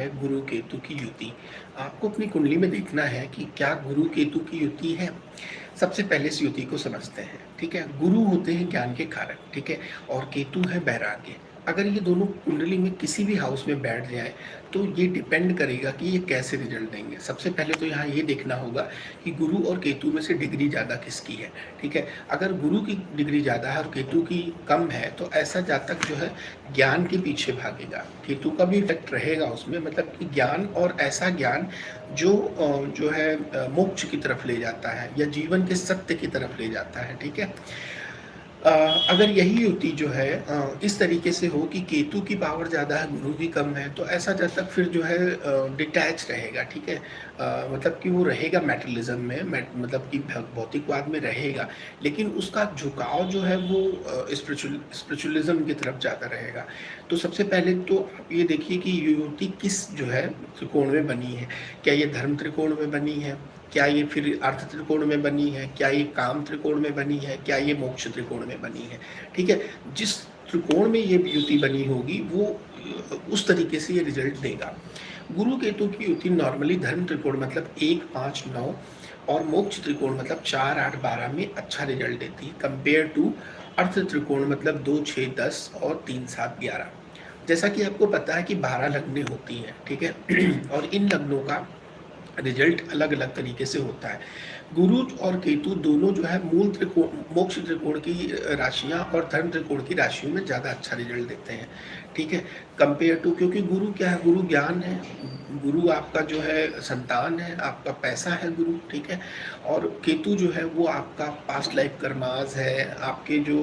है गुरु केतु की युति। आपको अपनी कुंडली में देखना है कि क्या गुरु केतु की युति है। सबसे पहले इस युति को समझते हैं, ठीक है। गुरु होते हैं ज्ञान के कारक, ठीक है, और केतु है वैराग्य। अगर ये दोनों कुंडली में किसी भी हाउस में बैठ जाए तो ये डिपेंड करेगा कि ये कैसे रिजल्ट देंगे। सबसे पहले तो यहाँ ये देखना होगा कि गुरु और केतु में से डिग्री ज़्यादा किसकी है, ठीक है। अगर गुरु की डिग्री ज़्यादा है और केतु की कम है तो ऐसा जातक जो है ज्ञान के पीछे भागेगा। केतु का भी इफेक्ट रहेगा उसमें, मतलब कि ज्ञान, और ऐसा ज्ञान जो है मोक्ष की तरफ ले जाता है या जीवन के सत्य की तरफ ले जाता है, ठीक है। अगर यही युति जो है इस तरीके से हो कि केतु की पावर ज़्यादा है, गुरु की कम है, तो ऐसा जातक फिर जो है डिटैच रहेगा, ठीक है। मतलब कि वो रहेगा मेटलिज्म में, मतलब कि भौतिकवाद में रहेगा, लेकिन उसका झुकाव जो है वो स्पिरिचुअलिज्म की तरफ ज़्यादा रहेगा। तो सबसे पहले तो आप ये देखिए कि युति किस जो है त्रिकोण में बनी है। क्या ये धर्म त्रिकोण में बनी है, क्या ये फिर अर्थ त्रिकोण में बनी है, क्या ये काम त्रिकोण में बनी है, क्या ये मोक्ष त्रिकोण में बनी है, ठीक है। जिस त्रिकोण में ये युति बनी होगी वो उस तरीके से ये रिजल्ट देगा। गुरु केतु की युति नॉर्मली धर्म त्रिकोण मतलब 1, 5, 9 और मोक्ष त्रिकोण मतलब 4, 8, 12 में अच्छा रिजल्ट देती है, कंपेयर टू अर्थ त्रिकोण मतलब 2, 6, 10 और 3, 7, 11। जैसा कि आपको पता है कि 12 लग्नें होती हैं, ठीक है और इन लग्नों का रिजल्ट अलग अलग तरीके से होता है। गुरु और केतु दोनों जो है मूल त्रिकोण, मोक्ष त्रिकोण की राशियां और धर्म त्रिकोण की राशियों में ज़्यादा अच्छा रिजल्ट देते हैं, ठीक है, कंपेयर टू। क्योंकि गुरु क्या है, गुरु ज्ञान है, गुरु आपका जो है संतान है, आपका पैसा है गुरु, ठीक है। और केतु जो है वो आपका पास्ट लाइफ कर्माज है, आपके जो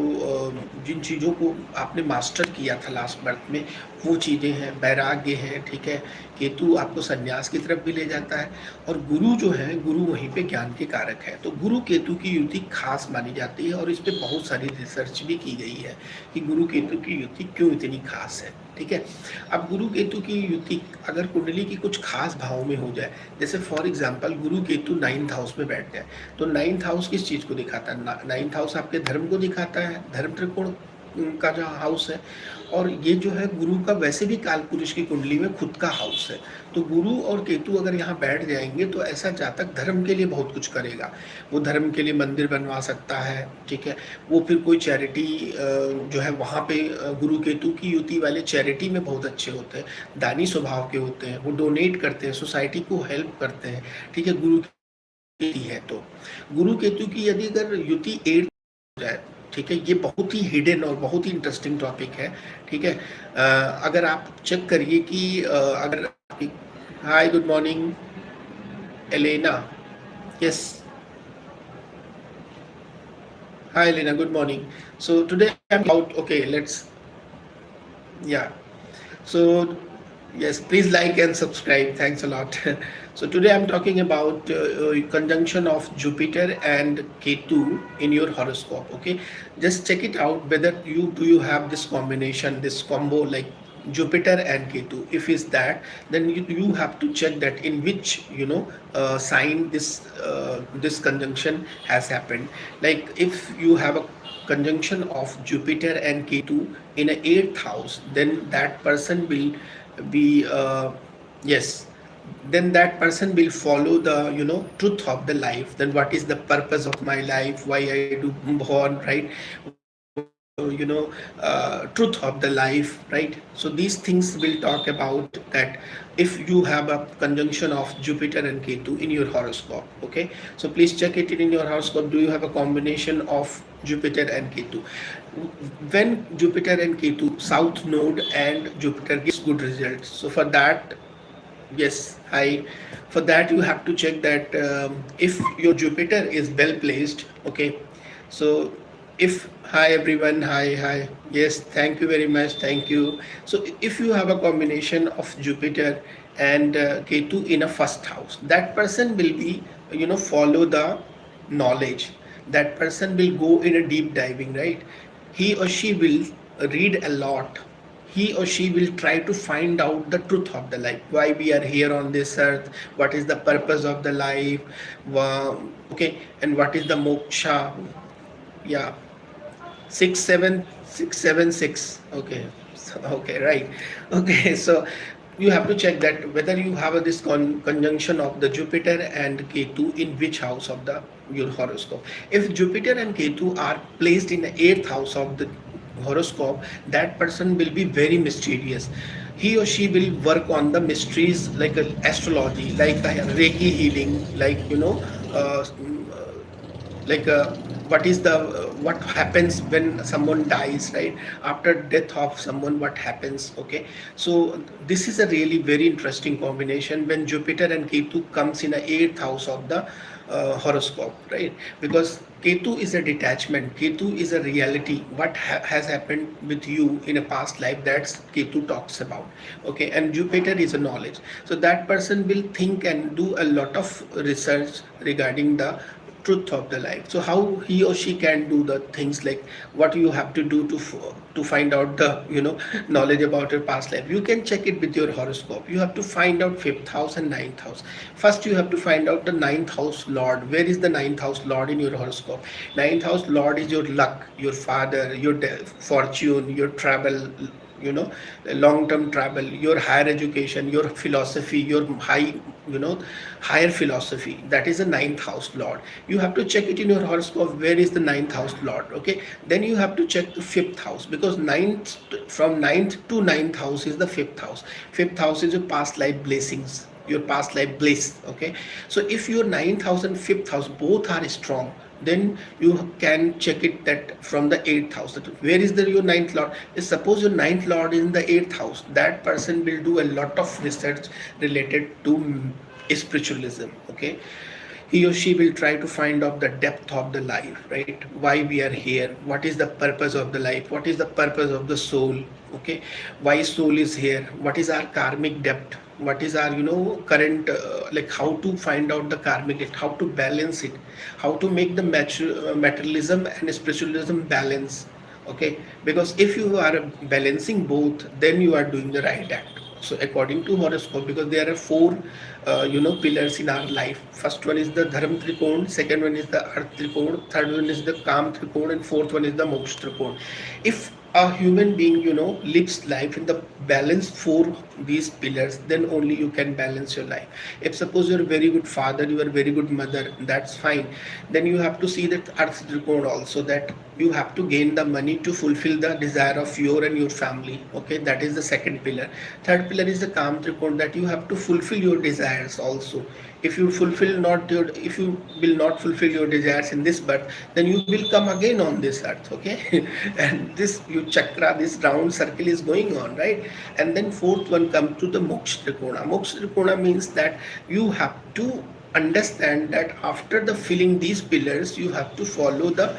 जिन चीज़ों को आपने मास्टर किया था लास्ट बर्थ में वो चीज़ें हैं, वैराग्य है, ठीक है। केतु आपको संन्यास की तरफ भी ले जाता है और गुरु जो है, गुरु वहीं पे ज्ञान के कारक है। तो गुरु केतु की युति खास मानी जाती है और इस पे बहुत सारी रिसर्च भी की गई है कि गुरु केतु की युति क्यों इतनी खास है, ठीक है। अब गुरु केतु की युति अगर कुंडली की कुछ खास भाव में हो जाए, जैसे for example Guru Ketu 9th house में बैठ जाए, तो 9th हाउस किस चीज़ को दिखाता है? 9th हाउस आपके धर्म को दिखाता है, धर्म त्रिकोण का जो हाउस है, और ये जो है गुरु का वैसे भी कालपुरुष की कुंडली में खुद का हाउस है। तो गुरु और केतु अगर यहाँ बैठ जाएंगे तो ऐसा जातक धर्म के लिए बहुत कुछ करेगा। वो धर्म के लिए मंदिर बनवा सकता है, ठीक है। वो फिर कोई चैरिटी जो है वहाँ पे गुरु केतु की युति वाले चैरिटी में बहुत अच्छे होते हैं, दानी स्वभाव के होते हैं, वो डोनेट करते हैं, सोसाइटी को हेल्प करते हैं, ठीक है। गुरु की है तो गुरु केतु की यदि अगर युति 8 हो जाए, ठीक है, ये बहुत ही हिडन और बहुत ही इंटरेस्टिंग टॉपिक है, ठीक है। अगर आप चेक करिए कि अगर hi good morning Elena, yes, hi Elena, good morning. So today I am about, okay let's, या, so yes, please like and subscribe, thanks a lot. So today I'm talking about conjunction of Jupiter and Ketu in your horoscope, okay. Just check it out whether you have this combination, this combo, like Jupiter and Ketu. If is that, then you have to check that in which sign this conjunction has happened. Like if you have a conjunction of Jupiter and Ketu in a 8th house, then that person will be yes, then that person will follow the truth of the life. Then what is the purpose of my life, why I do born, right? Truth of the life, right? So these things will talk about that if you have a conjunction of Jupiter and Ketu in your horoscope, okay. So please check it in your horoscope. Do you have a combination of Jupiter and Ketu? When Jupiter and Ketu, south node and Jupiter gives good results, so for that, yes, for that you have to check that if your Jupiter is well placed, okay. So if, hi everyone, hi, yes, thank you very much, thank you. So if you have a combination of Jupiter and Ketu in a first house, that person will be follow the knowledge, that person will go in a deep diving, right? He or she will read a lot, he or she will try to find out the truth of the life, why we are here on this earth, what is the purpose of the life, okay, and what is the moksha. Yeah, 67676, okay. So, okay, right, okay. So you have to check that whether you have this conjunction of the Jupiter and Ketu in which house of the your horoscope. If Jupiter and Ketu are placed in the 8th house of the horoscope, that person will be very mysterious. He or she will work on the mysteries like astrology, like Reiki healing, like like what is the what happens when someone dies, right? After death of someone, what happens? Okay, so this is a really very interesting combination when Jupiter and Ketu comes in a 8th house of the horoscope, right? Because Ketu is a detachment, Ketu is a reality, what has happened with you in a past life, that's Ketu talks about. Okay, and Jupiter is a knowledge, so that person will think and do a lot of research regarding the truth of the life. So how he or she can do the things, like what you have to do to find out the knowledge about your past life. You can check it with your horoscope. You have to find out 5th house and 9th house. First you have to find out the 9th house lord. Where is the 9th house lord in your horoscope? 9th house lord is your luck, your father, your fortune, your travel, you know long term travel, your higher education, your philosophy, your you know higher philosophy. That is the 9th house lord. You have to check it in your horoscope, where is the 9th house lord. Okay, then you have to check the 5th house, because ninth, from ninth to ninth house is the 5th house. 5th house is your past life blessings, your past life bliss. Okay, so if your 9th house and 5th house both are strong, then you can check it that from the 8th house, that where is the your 9th lord is. Suppose your 9th lord is in the 8th house, that person will do a lot of research related to spiritualism. Okay, he or she will try to find out the depth of the life, right? Why we are here, what is the purpose of the life, what is the purpose of the soul. Okay, why soul is here, what is our karmic debt, what is our current like how to find out the karmic debt, how to balance it, how to make the materialism and spiritualism balance. Okay, because if you are balancing both, then you are doing the right act. So according to horoscope, because there are four pillars in our life. First one is the dharma trikon, second one is the earth trikon, third one is the kam trikon, and fourth one is the moksha trikon. If a human being lives life in the balance four these pillars, then only you can balance your life. If suppose you're a very good father, you are a very good mother, that's fine. Then you have to see that earth trikon also, that you have to gain the money to fulfill the desire of your and your family. Okay, that is the second pillar. Third pillar is the kam trikon, that you have to fulfill your desires also. If you fulfill not your, if you will not fulfill your desires in this birth, then you will come again on this earth. Okay, and this you chakra, this round circle is going on, right? And then fourth one comes to the moksha trikona. Moksha trikona means that you have to understand that after the filling these pillars, you have to follow the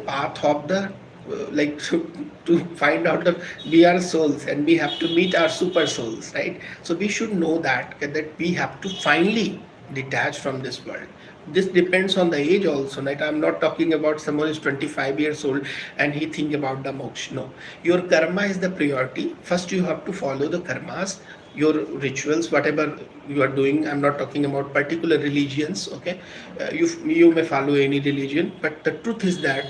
path of the like to find out that we are souls and we have to meet our super souls, right? So we should know that we have to finally detach from this world. This depends on the age also, right? I'm not talking about someone who's 25 years old and he think about the moksha. No, your karma is the priority. First you have to follow the karmas, your rituals, whatever you are doing. I'm not talking about particular religions. Okay, you may follow any religion, but the truth is that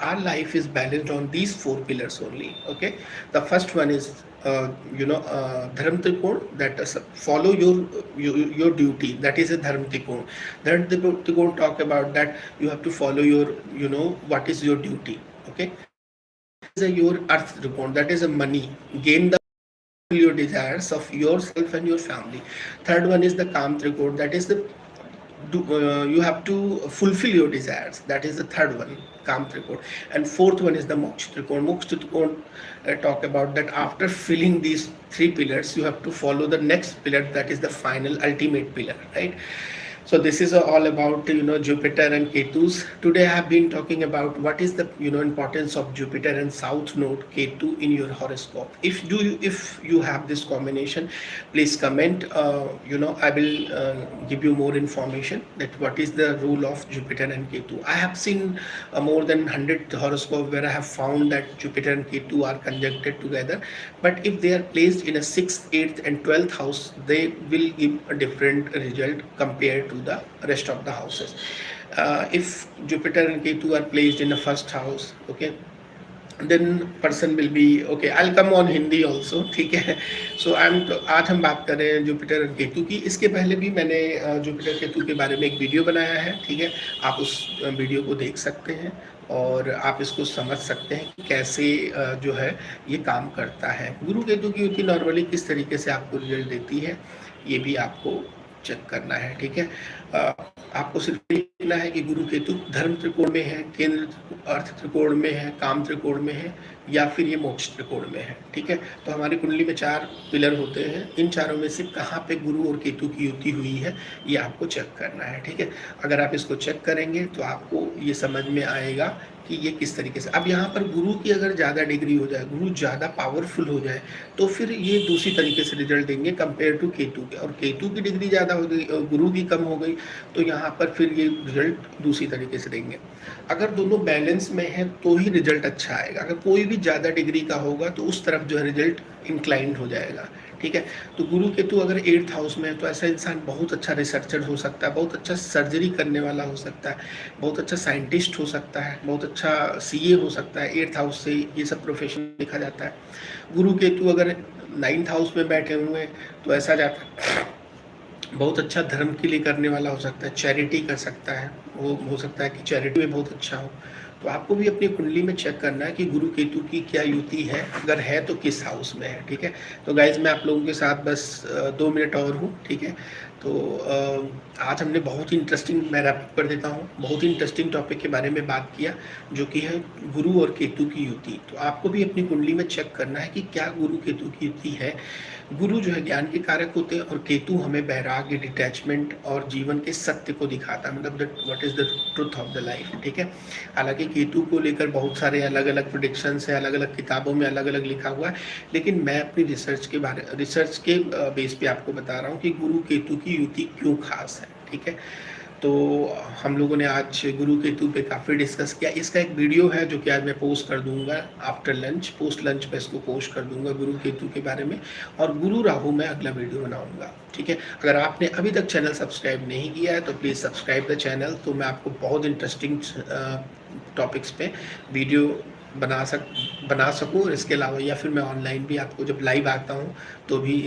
our life is balanced on these four pillars only. Okay, the first one is dharma trikon, that is follow your duty, that is a dharma trikon. Dharma trikon talk about that you have to follow your what is your duty. Okay, second one is your earth trikon, that is a money, gain the your desires of yourself and your family. Third one is the kam trikot, that is the you have to fulfill your desires, that is the third one, kam trikot. And fourth one is the moksha trikot. Moksha trikot talk about that after filling these three pillars, you have to follow the next pillar, that is the final ultimate pillar, right? So this is all about Jupiter and Ketus. Today I have been talking about what is the importance of Jupiter and South Node Ketu in your horoscope. If you have this combination, please comment. I will give you more information that what is the role of Jupiter and Ketu. I have seen more than 100 horoscope where I have found that Jupiter and Ketu are conjuncted together. But if they are placed in a 6th, 8th and 12th house, they will give a different result compared to the rest of the houses. If Jupiter and Ketu are placed in the first house, okay, then person will be okay, I will come on Hindi also, ठीक है। सो I am, तो आज हम बात कर रहे हैं Jupiter और केतु की। इसके पहले भी मैंने जुपिटर केतु के बारे में एक वीडियो बनाया है, ठीक है। आप उस वीडियो को देख सकते हैं और आप इसको समझ सकते हैं कि कैसे जो है ये काम करता है। गुरु केतु की युति नॉर्मली किस तरीके से आपको रिजल्ट देती है, ये भी आपको चेक करना है, ठीक है। आपको सिर्फ देखना है कि गुरु केतु धर्म त्रिकोण में है, केंद्र अर्थ त्रिकोण में है, काम त्रिकोण में है, या फिर ये मोक्ष त्रिकोण में है, ठीक है। तो हमारी कुंडली में 4 पिलर होते हैं, इन चारों में से कहाँ पे गुरु और केतु की युति हुई है ये आपको चेक करना है, ठीक है। अगर आप इसको चेक करेंगे तो आपको ये समझ में आएगा कि ये किस तरीके से। अब यहाँ पर गुरु की अगर ज़्यादा डिग्री हो जाए, गुरु ज़्यादा पावरफुल हो जाए, तो फिर ये दूसरी तरीके से रिजल्ट देंगे कंपेयर टू केतु के। और केतु की डिग्री ज़्यादा हो गई और गुरु की कम हो गई, तो यहाँ पर फिर ये रिजल्ट दूसरी तरीके से देंगे। अगर दोनों बैलेंस में है तो ही रिजल्ट अच्छा आएगा। अगर कोई भी ज़्यादा डिग्री का होगा तो उस तरफ जो है रिजल्ट इंक्लाइंड हो जाएगा, ठीक है। तो गुरु केतु अगर 8th हाउस में है तो ऐसा इंसान बहुत अच्छा रिसर्चर हो सकता है, बहुत अच्छा सर्जरी करने वाला हो सकता है, बहुत अच्छा साइंटिस्ट हो सकता है, बहुत अच्छा सीए हो सकता है। 8th हाउस से ये सब प्रोफेशन देखा जाता है। गुरु केतु अगर 9th हाउस में बैठे हुए हैं तो ऐसा जाता है बहुत अच्छा धर्म के लिए करने वाला हो सकता है, चैरिटी कर सकता है, वो हो सकता है कि चैरिटी में बहुत अच्छा हो। तो आपको भी अपनी कुंडली में चेक करना है कि गुरु केतु की क्या युति है, अगर है तो किस हाउस में है, ठीक है। तो गाइज मैं आप लोगों के साथ बस 2 मिनट और हूँ, ठीक है। तो आज हमने बहुत ही इंटरेस्टिंग, मैं रैप कर देता हूँ, बहुत ही इंटरेस्टिंग टॉपिक के बारे में बात किया, जो कि है गुरु और केतु की युति। तो आपको भी अपनी कुंडली में चेक करना है कि क्या गुरु केतु की युति है। गुरु जो है ज्ञान के कारक होते हैं और केतु हमें वैराग्य, डिटैचमेंट और जीवन के सत्य को दिखाता है, मतलब what is the truth of the life, ठीक है। हालांकि केतु को लेकर बहुत सारे अलग अलग प्रोडिक्शंस है, अलग अलग किताबों में अलग अलग लिखा हुआ है, लेकिन मैं अपनी रिसर्च के बेस पे आपको बता रहा हूँ कि गुरु केतु की युति क्यों खास है, ठीक है। तो हम लोगों ने आज गुरु केतु पे काफ़ी डिस्कस किया। इसका एक वीडियो है जो कि आज मैं पोस्ट कर दूंगा आफ्टर लंच, पोस्ट लंच पे इसको पोस्ट कर दूंगा गुरु केतु के बारे में, और गुरु राहु में अगला वीडियो बनाऊंगा, ठीक है। अगर आपने अभी तक चैनल सब्सक्राइब नहीं किया है तो प्लीज़ सब्सक्राइब द चैनल, तो मैं आपको बहुत इंटरेस्टिंग टॉपिक्स पे वीडियो बना सकूँ। और इसके अलावा या फिर मैं ऑनलाइन भी आपको जब लाइव आता हूँ तो भी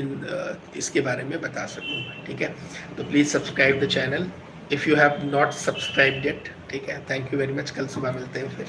इसके बारे में बता सकूँ, ठीक है। तो please subscribe the channel if you have not subscribed yet, ठीक है। थैंक यू वेरी मच, कल सुबह मिलते हैं फिर।